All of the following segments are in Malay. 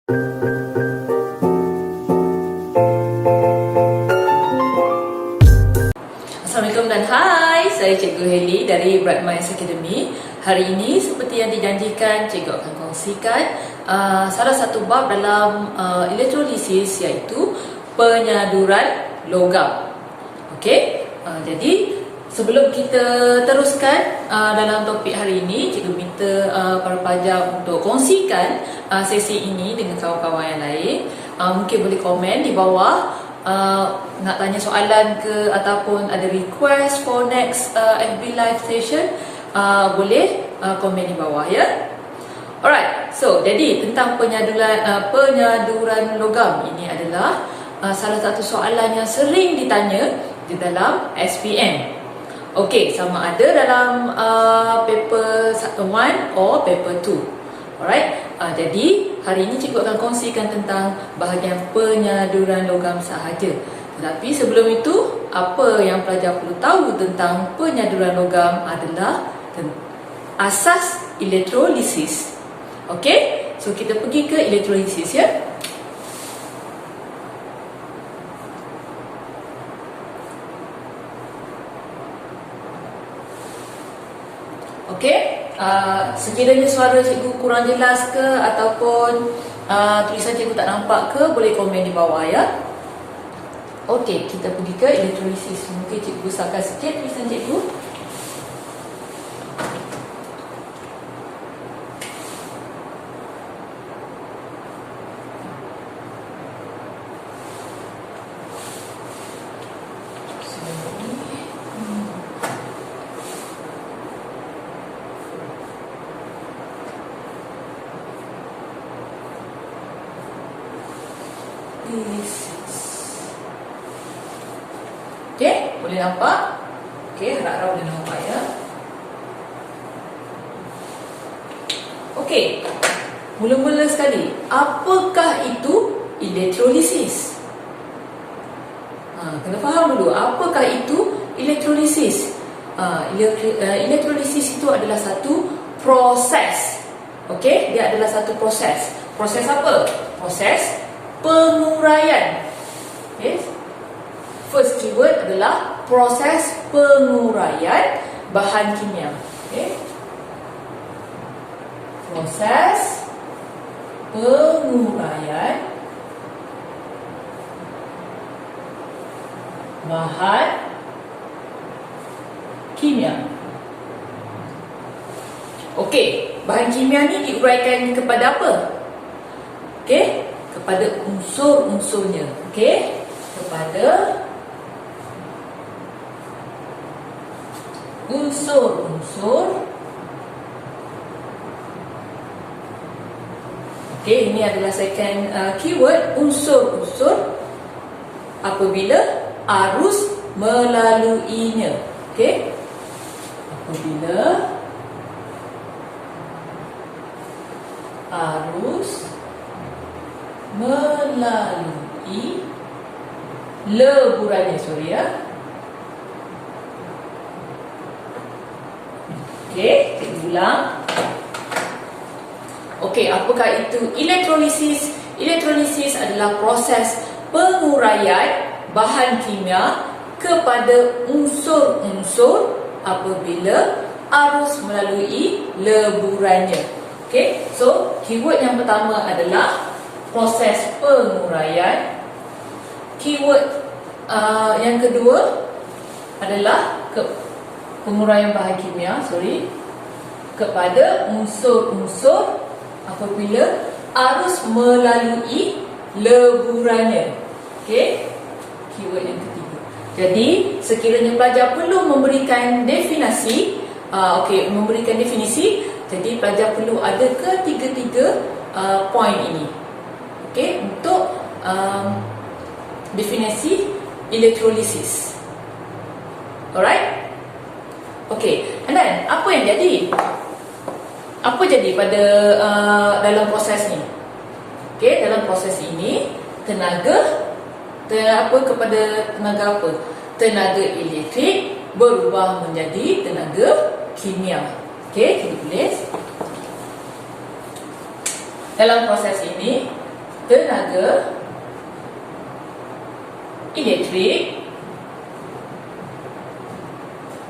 Assalamualaikum dan hai, saya Cikgu Heli dari Bright Minds Academy. Hari ini seperti yang dijanjikan, Cikgu akan kongsikan salah satu bab dalam elektrolisis, iaitu penyaduran logam. Okey, jadi sebelum kita teruskan dalam topik hari ini, Cikgu minta para pelajar untuk kongsikan sesi ini dengan kawan-kawan yang lain. Mungkin boleh komen di bawah. Nak tanya soalan ke ataupun ada request for next FB live session, boleh komen di bawah ya. Alright, so jadi tentang penyaduran logam ini adalah salah satu soalan yang sering ditanya di dalam SPM. Okey, sama ada dalam paper 1 or paper 2. Alright, jadi hari ini cikgu akan kongsikan tentang bahagian penyaduran logam sahaja. Tetapi sebelum itu, apa yang pelajar perlu tahu tentang penyaduran logam adalah asas elektrolisis. Okey, so kita pergi ke elektrolisis ya. Okey, sekiranya suara cikgu kurang jelas ke ataupun tulisan cikgu tak nampak ke, boleh komen di bawah ya. Okey, kita pergi ke elektrolisis. Mungkin cikgu besarkan sikit tulisan cikgu. Okey, boleh nampak? Okey, harap-harap boleh nampak ya. Okey, mula-mula sekali, apakah itu elektrolisis? Kena faham dulu, apakah itu elektrolisis? Elektrolisis itu adalah satu proses. Okey, dia adalah satu proses. Proses apa? Proses penguraian. Okay. First keyword adalah proses penguraian bahan kimia. Okay. Proses penguraian bahan kimia. Okey, bahan kimia ni diuraikan kepada apa? Okey, kepada unsur-unsurnya. Okey, kepada unsur-unsur. Okey, ini adalah second keyword, unsur-unsur apabila arus melaluinya. Okey, apabila arus melalui leburannya, sorry ya. Okey, kita ulang. Okey, apakah itu elektrolisis? Elektrolisis adalah proses penguraian bahan kimia kepada unsur-unsur apabila arus melalui leburannya. Okey, so keyword yang pertama adalah proses penguraian. Keyword yang kedua adalah penguraian bahan kimia, kepada unsur-unsur apabila arus melalui leburannya. Okey, keyword yang ketiga. Jadi sekiranya pelajar perlu memberikan definisi, memberikan definisi, jadi pelajar perlu ada ketiga-tiga poin ini. Okey, untuk definisi elektrolisis. Alright? Okey, and then apa yang jadi? Apa jadi pada dalam proses ni? Okey, dalam proses ini tenaga kepada tenaga apa? Tenaga elektrik berubah menjadi tenaga kimia. Okey, kita tulis. Dalam proses ini tenaga elektrik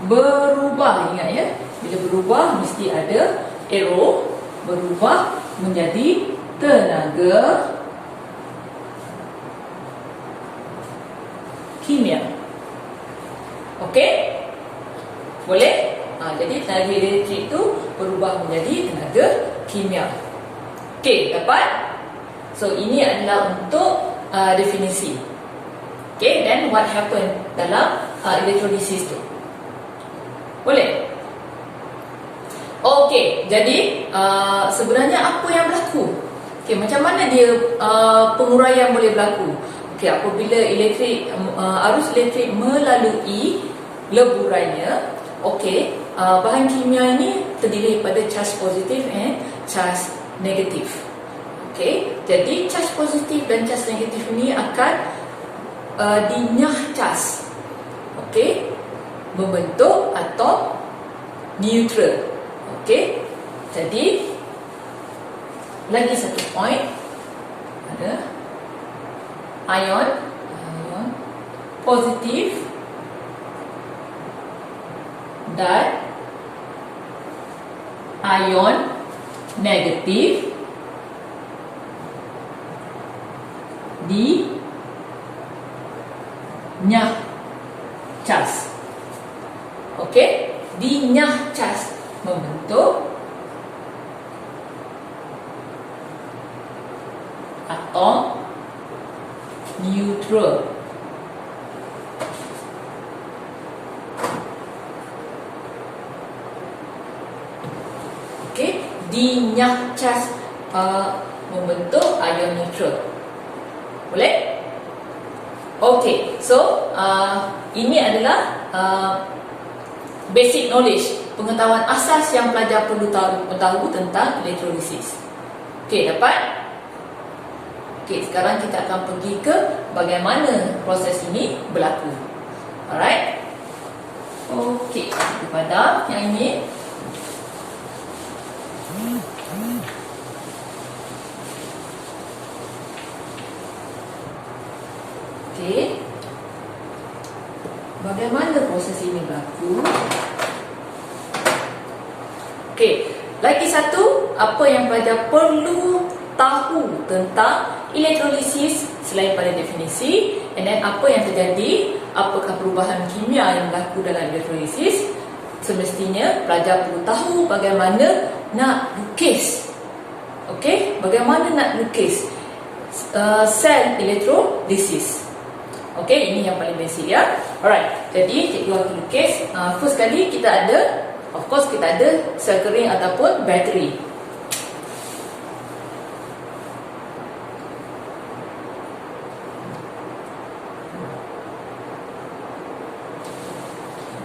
berubah. Ingat ya, bila berubah mesti ada arrow. Berubah menjadi tenaga kimia. Okey? Boleh? Jadi tenaga elektrik itu berubah menjadi tenaga kimia. Okey, dapat? So ini adalah untuk definisi. Okey, then what happen dalam electrolysis tu? Boleh? Okey, jadi sebenarnya apa yang berlaku? Okey, macam mana dia penguraian boleh berlaku? Okey, apabila arus elektrik melalui leburannya, okey, bahan kimia ini terdiri daripada charge positif and charge negatif. Okey, jadi charge positif dan charge negatif ini akan dinyah charge. Okey, membentuk atom neutral. Okey, jadi lagi satu point, ada ion positif dan ion negatif dinyah charge. Okey, dinyah charge membentuk atom neutral. Okey, dinyah charge membentuk ion neutral. Boleh? Okey, so ini adalah basic knowledge, pengetahuan asas yang pelajar perlu tahu tentang electrolysis. Okey, dapat? Okey, sekarang kita akan pergi ke bagaimana proses ini berlaku. Alright? Okey, kita padam yang ini. Okey, bagaimana proses ini berlaku? Okey, lagi satu, apa yang pelajar perlu tahu tentang electrolysis selain pada definisi, and then apa yang terjadi, apakah perubahan kimia yang berlaku dalam electrolysis. Semestinya pelajar perlu tahu bagaimana nak lukis. Okey, bagaimana nak lukis sel electrolysis. Okey, ini yang paling basic ya. Alright, jadi cikgu akan lukis. First kali kita ada, of course kita ada sel kering ataupun bateri.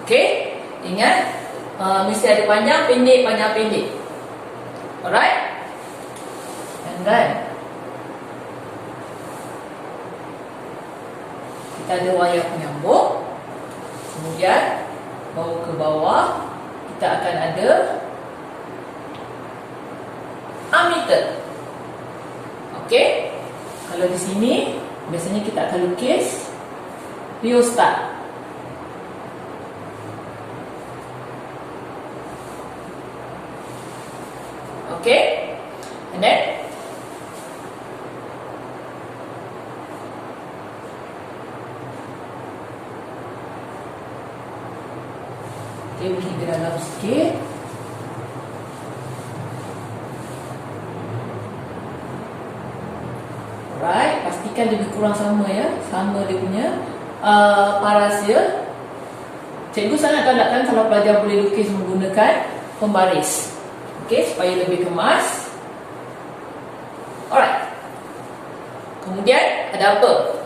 Okey, ingat mesti ada panjang pendek, panjang pendek. Alright, and then kita ada wayar penyambung. Kemudian bawa ke bawah kita akan ada ammeter. Okey, kalau di sini biasanya kita akan lukis rheostat. Okay, and then dia pergi ke dalam sikit. Alright, pastikan lebih kurang sama ya, sama dia punya paras dia. Cikgu sangat galakkan kalau pelajar boleh lukis menggunakan pembaris. Okey, supaya lebih kemas. Alright. Kemudian ada apa?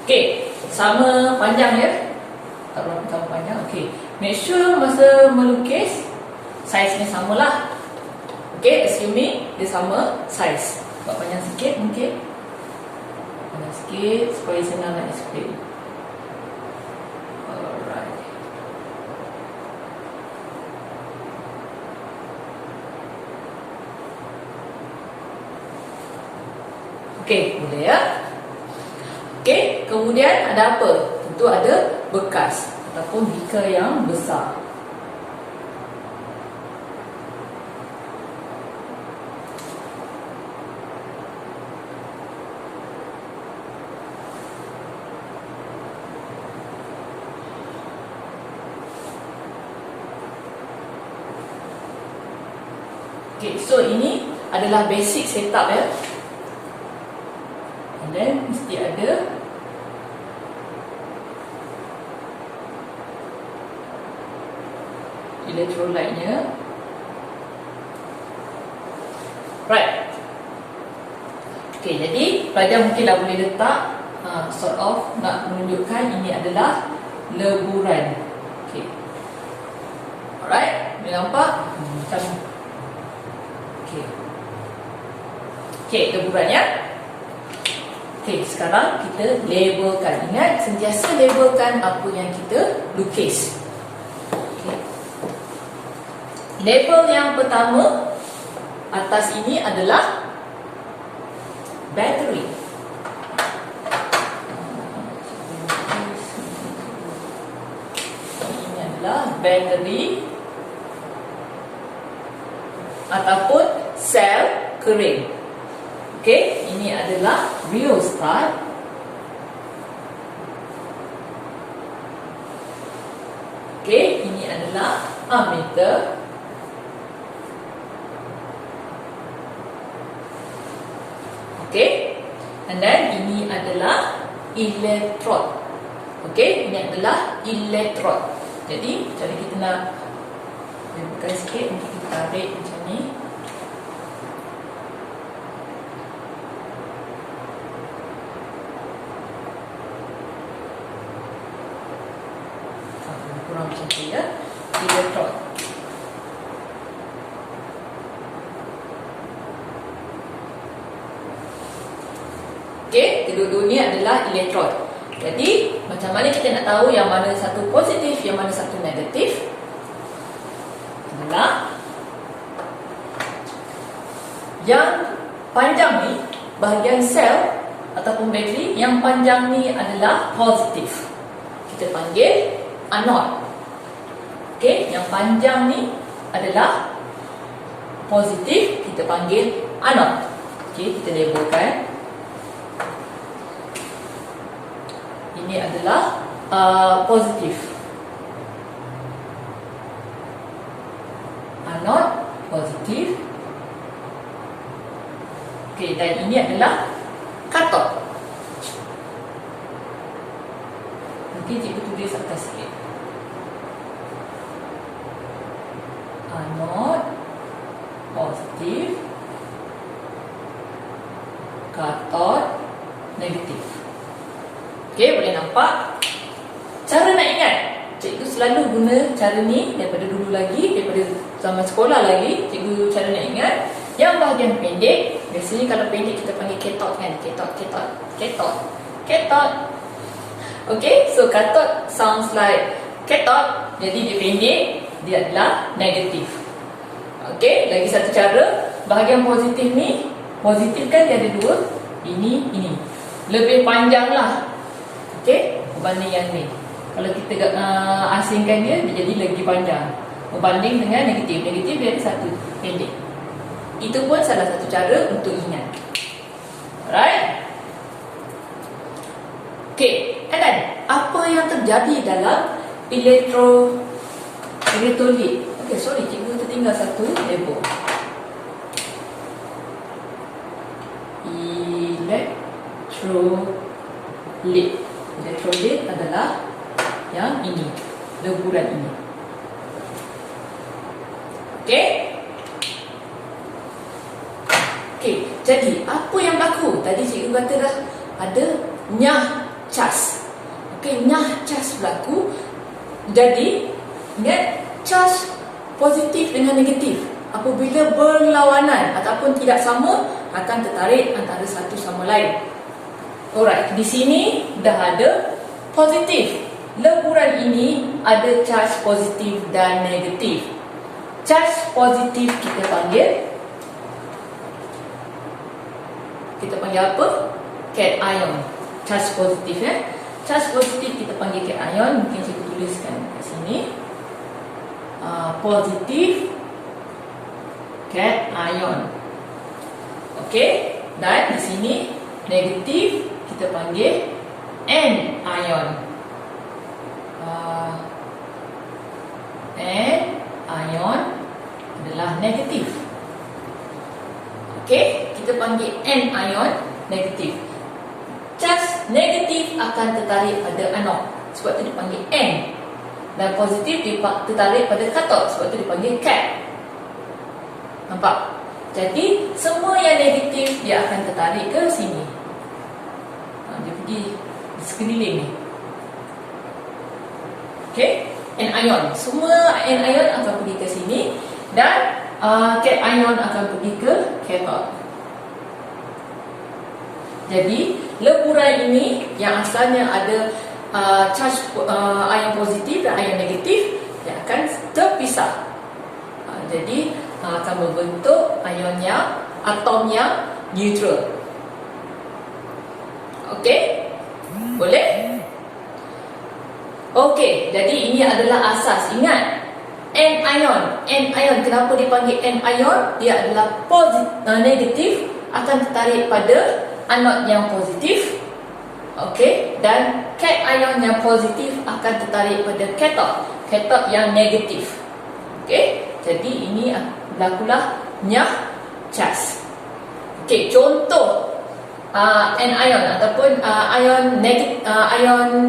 Okey, sama panjang ya. Taruh sama panjang. Okey. Make sure masa melukis saiz-nya samalah. Okey, assuming dia sama saiz. Buat panjang sikit mungkin. sikit supaya senang nak explain. Alright. Okey, boleh ya? Okey, kemudian ada apa? Tentu ada bekas ataupun beaker yang besar. Okay, so ini adalah basic setup ya. And then mesti ada electrolyte-nya. Right. Okay, jadi pelajar mungkinlah boleh letak sort of nak menunjukkan ini adalah leburan. Okay. Alright, boleh nampak? Macam okay, leburan ya. Okay, sekarang kita labelkan. Ingat, sentiasa labelkan apa yang kita lukis. Okay. Label yang pertama atas ini adalah battery. Ini adalah battery ataupun sel kering. Okey, ini adalah rheostat. Okey, ini adalah ammeter. Okey, and then ini adalah electrode. Okey, ini adalah electrode. Jadi, cara kita nak buka sikit, mungkin kita tarik macam ni. Kurang macam tu ya. Electrode. Okey, kedua-dua ni adalah electrode. Jadi, macam mana kita nak tahu yang mana satu positif, yang mana satu negatif? Adalah yang panjang ni, bahagian sel ataupun bateri, yang panjang ni adalah positif. Kita panggil anode. Okey, yang panjang ni adalah positif, kita panggil anode. Okey, kita labelkan. Ini adalah positif. Anode positif. Okey, dan ini adalah katot. Mungkin cikgu tulis atas sikit. Anode positif, katot negatif. Okey, boleh nampak? Cara nak ingat, cikgu selalu guna cara ni daripada dulu lagi, daripada zaman sekolah lagi. Cikgu cara nak ingat yang bahagian pendek. Biasanya kalau pendek kita panggil katot kan. Katot. Okay, so katot sounds like katot. Jadi dia pendek, dia adalah negatif. Okay, lagi satu cara. Bahagian positif ni, positif kan dia ada dua. Ini. Lebih panjang lah. Okay, berbanding yang ni. Kalau kita asingkan dia jadi lagi panjang berbanding dengan negatif. Negatif dia ada satu, pendek. Itu pun salah satu cara untuk ingat. Alright. Okay, and then apa yang terjadi dalam elektrolit? Okay, sorry, cikgu tertinggal satu label. Elektrolit. Elektrolit adalah yang ini, leburan ini. Okey? Okey, jadi apa yang berlaku? Tadi cikgu kata dah ada nyah cas. Okey, nyah cas berlaku. Jadi, ingat cas positif dengan negatif. Apabila berlawanan ataupun tidak sama, akan tertarik antara satu sama lain. Alright, di sini dah ada positif. Leburan ini ada charge positif dan negatif. Charge positif kita panggil apa? Cation ion. Charge positif Charge positif kita panggil cation ion. Mungkin saya tuliskan kat sini. Positif cation ion. Okey, dan di sini negatif kita panggil anion. Anion adalah negatif. Okey, kita panggil anion negatif. Charge negatif akan tertarik pada anod, sebab tu dipanggil N. Dan positif tertarik pada katot, sebab tu dipanggil cat. Nampak? Jadi semua yang negatif dia akan tertarik ke sini. Dia pergi di sekeliling ni. Okey, anion. Semua anion akan pergi ke sini dan cation akan pergi ke cathode. Jadi leburan ini yang asalnya ada charge ion positif dan ion negatif, dia akan terpisah. Jadi akan membentuk ion yang atom yang neutral. Okey? Boleh? Okey, jadi ini adalah asas. Ingat, anion kenapa dipanggil anion? Dia adalah negatif, akan tertarik pada anod yang positif. Okey, dan cation yang positif akan tertarik pada cathode yang negatif. Okey, jadi ini berlakulah nyah charge. Okey, contoh anion ataupun ion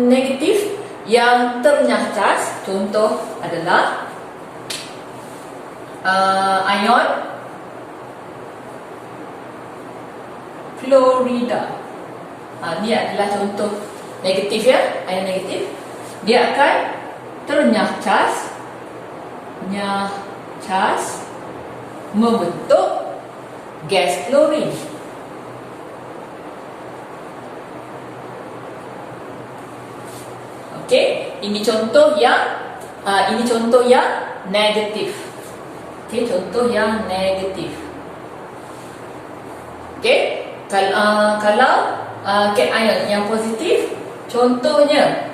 negatif yang ternyah charge, contoh adalah ion fluorida. Ini adalah contoh negatif ion negatif. Dia akan ternyah charge, membentuk gas klorin. Okey, ini contoh yang negatif. Okey, contoh yang negatif. Okey, kalau cation yang positif, contohnya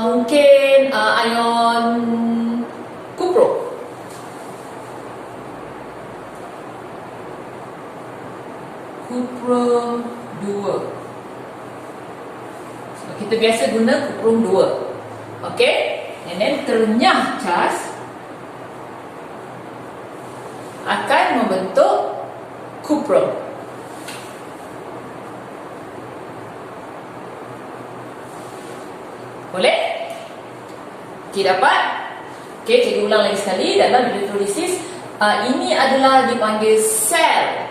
mungkin ion kupro. Kuprum 2. Kita biasa guna kuprum 2. Okey, and then ternyah charge akan membentuk kuprum. Boleh? Okey, dapat? Okey, cikgu ulang lagi sekali. Dalam elektrolisis, ini adalah dipanggil sel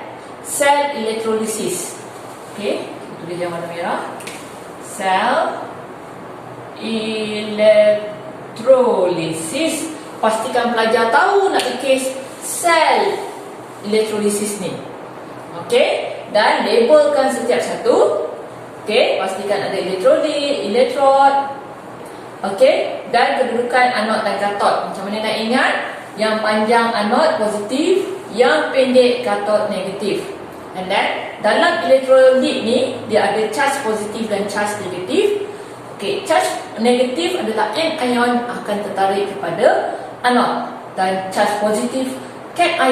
elektrolisis. Okey, tulis yang warna merah. Sel elektrolisis. Pastikan pelajar tahu nak ikis sel elektrolisis ni. Okey, dan labelkan setiap satu. Okey, pastikan ada elektrolit, elektrod. Okey, dan kedudukan anod dan katot. Macam mana nak ingat? Yang panjang anod positif, yang pendek katot negatif. And then dalam elektrolit ni dia ada charge positif dan charge negatif. Okey, charge negatif adalah anion akan tertarik kepada anod, dan charge positif cation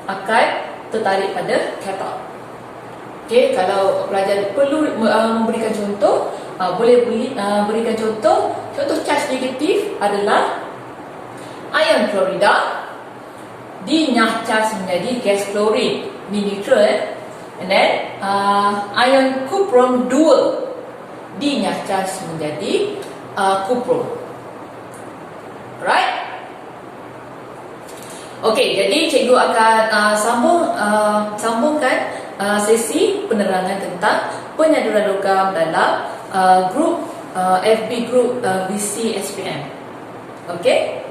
akan tertarik pada cathode. Okey, kalau pelajar perlu memberikan contoh, boleh berikan contoh. Contoh charge negatif adalah ion fluorida dinyah charge menjadi gas klorin, ni neutral. And then ion kuprum 2 dinyah charge menjadi kuprum. Right? Okey, jadi cikgu akan sambungkan sesi penerangan tentang penyaduran logam dalam grup FB group VC SPM. Okey?